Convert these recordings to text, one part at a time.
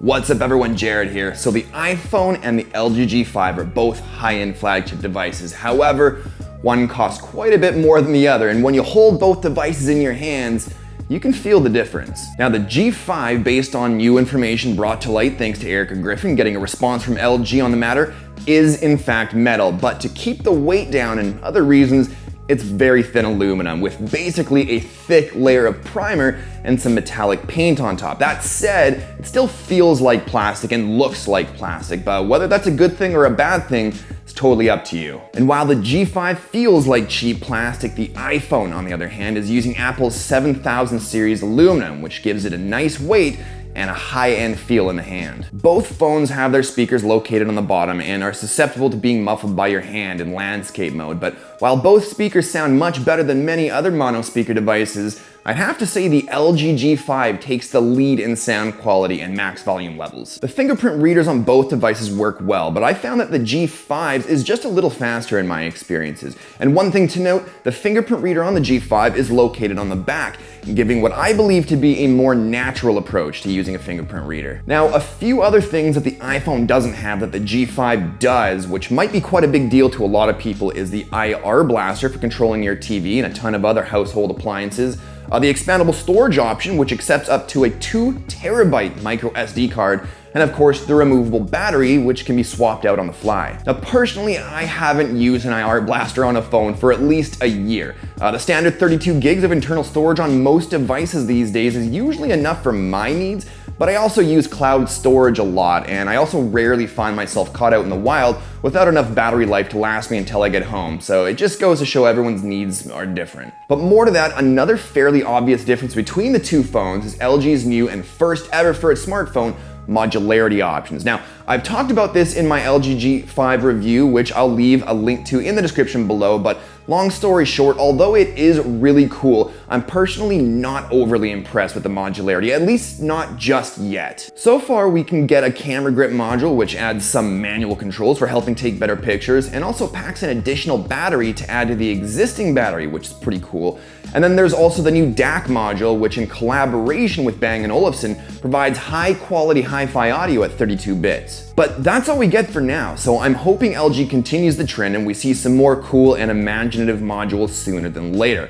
What's up everyone, Jared here. So the iPhone and the LG G5 are both high-end flagship devices. However, one costs quite a bit more than the other, and when you hold both devices in your hands, you can feel the difference. Now the G5, based on new information brought to light thanks to Erica Griffin getting a response from LG on the matter, is in fact metal, but to keep the weight down and other reasons, it's very thin aluminum with basically a thick layer of primer and some metallic paint on top. That said, it still feels like plastic and looks like plastic, but whether that's a good thing or a bad thing, it's totally up to you. And while the G5 feels like cheap plastic, the iPhone, on the other hand, is using Apple's 7000 series aluminum, which gives it a nice weight and a high-end feel in the hand. Both phones have their speakers located on the bottom and are susceptible to being muffled by your hand in landscape mode, but while both speakers sound much better than many other mono speaker devices, I'd have to say the LG G5 takes the lead in sound quality and max volume levels. The fingerprint readers on both devices work well, but I found that the G5's is just a little faster in my experiences. And one thing to note, the fingerprint reader on the G5 is located on the back, giving what I believe to be a more natural approach to using a fingerprint reader. Now, a few other things that the iPhone doesn't have that the G5 does, which might be quite a big deal to a lot of people, is the IR blaster for controlling your TV and a ton of other household appliances. The expandable storage option, which accepts up to a 2 terabyte micro SD card, and of course the removable battery, which can be swapped out on the fly. Now personally, I haven't used an IR blaster on a phone for at least a year. The standard 32 gigs of internal storage on most devices these days is usually enough for my needs, but I also use cloud storage a lot, and I also rarely find myself caught out in the wild without enough battery life to last me until I get home, so it just goes to show everyone's needs are different. But more to that, another fairly obvious difference between the two phones is LG's new and first ever for its smartphone modularity options. Now, I've talked about this in my LG G5 review, which I'll leave a link to in the description below, but long story short, although it is really cool, I'm personally not overly impressed with the modularity, at least not just yet. So far, we can get a camera grip module, which adds some manual controls for helping take better pictures, and also packs an additional battery to add to the existing battery, which is pretty cool. And then there's also the new DAC module, which in collaboration with Bang & Olufsen provides high quality hi-fi audio at 32 bits. But that's all we get for now, so I'm hoping LG continues the trend and we see some more cool and imaginative modules sooner than later.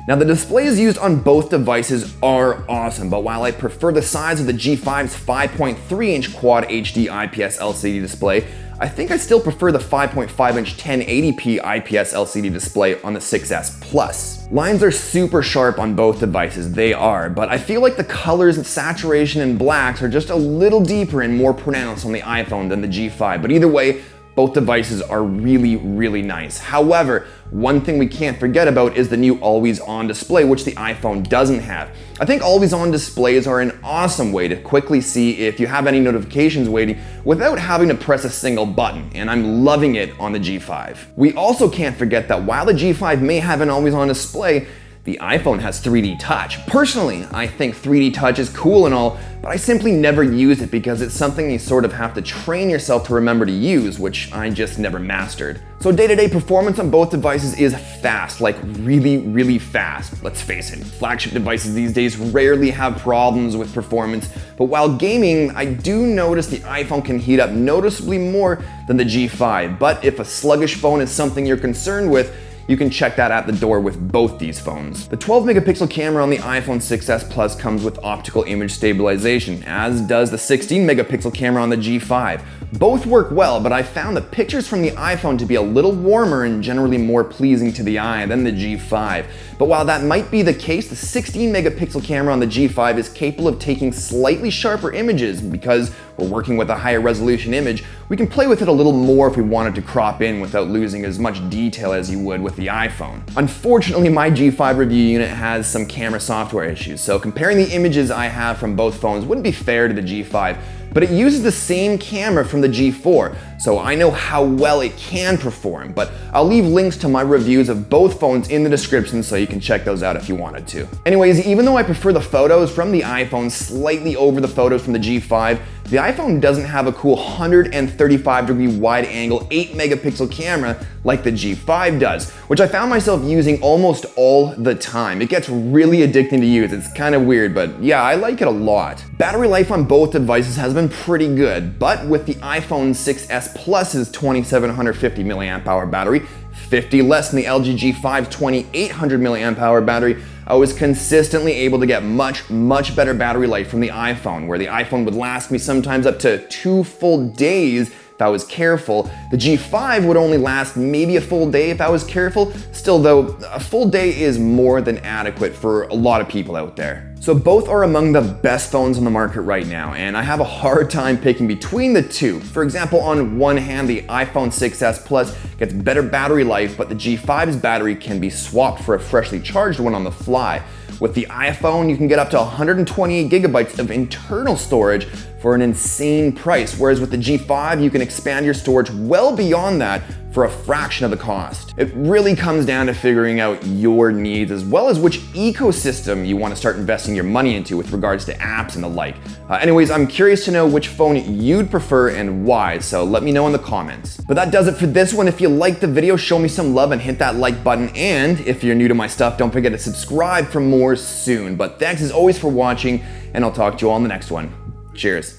Now the displays used on both devices are awesome, but while I prefer the size of the G5's 5.3-inch Quad HD IPS LCD display, I think I still prefer the 5.5-inch 1080p IPS LCD display on the 6S Plus. Lines are super sharp on both devices, they are, but I feel like the colors and saturation and blacks are just a little deeper and more pronounced on the iPhone than the G5, but either way, both devices are really, really nice. However, one thing we can't forget about is the new always-on display, which the iPhone doesn't have. I think always-on displays are an awesome way to quickly see if you have any notifications waiting without having to press a single button, and I'm loving it on the G5. We also can't forget that while the G5 may have an always-on display, the iPhone has 3D Touch. Personally, I think 3D Touch is cool and all, but I simply never use it because it's something you sort of have to train yourself to remember to use, which I just never mastered. So day-to-day performance on both devices is fast, like really, really fast. Let's face it, flagship devices these days rarely have problems with performance, but while gaming, I do notice the iPhone can heat up noticeably more than the G5, but if a sluggish phone is something you're concerned with, you can check that at the door with both these phones. The 12 megapixel camera on the iPhone 6S Plus comes with optical image stabilization, as does the 16 megapixel camera on the G5. Both work well, but I found the pictures from the iPhone to be a little warmer and generally more pleasing to the eye than the G5. But while that might be the case, the 16 megapixel camera on the G5 is capable of taking slightly sharper images because we're working with a higher resolution image. We can play with it a little more if we wanted to crop in without losing as much detail as you would with the iPhone. Unfortunately, my G5 review unit has some camera software issues, so comparing the images I have from both phones wouldn't be fair to the G5, but it uses the same camera from the G4, so I know how well it can perform, but I'll leave links to my reviews of both phones in the description so you can check those out if you wanted to. Anyways, even though I prefer the photos from the iPhone slightly over the photos from the G5, The iPhone doesn't have a cool 135-degree wide-angle 8-megapixel camera like the G5 does, which I found myself using almost all the time. It gets really addicting to use. It's kind of weird, but yeah, I like it a lot. Battery life on both devices has been pretty good, but with the iPhone 6s Plus's 2750 mAh battery, 50 less than the LG G5's 2800 mAh battery, I was consistently able to get much better battery life from the iPhone, where the iPhone would last me sometimes up to 2 full days if I was careful. The G5 would only last maybe a full day if I was careful. Still though, a full day is more than adequate for a lot of people out there. So both are among the best phones on the market right now, and I have a hard time picking between the two. For example, on one hand, the iPhone 6s Plus gets better battery life, but the G5's battery can be swapped for a freshly charged one on the fly. With the iPhone, you can get up to 128 gigabytes of internal storage for an insane price, whereas with the G5, you can expand your storage well beyond that for a fraction of the cost. It really comes down to figuring out your needs as well as which ecosystem you want to start investing your money into with regards to apps and the like. Anyways, I'm curious to know which phone you'd prefer and why, so let me know in the comments. But that does it for this one. If you liked the video, show me some love and hit that like button, and if you're new to my stuff, don't forget to subscribe for more soon. But thanks as always for watching, and I'll talk to you all in the next one. Cheers.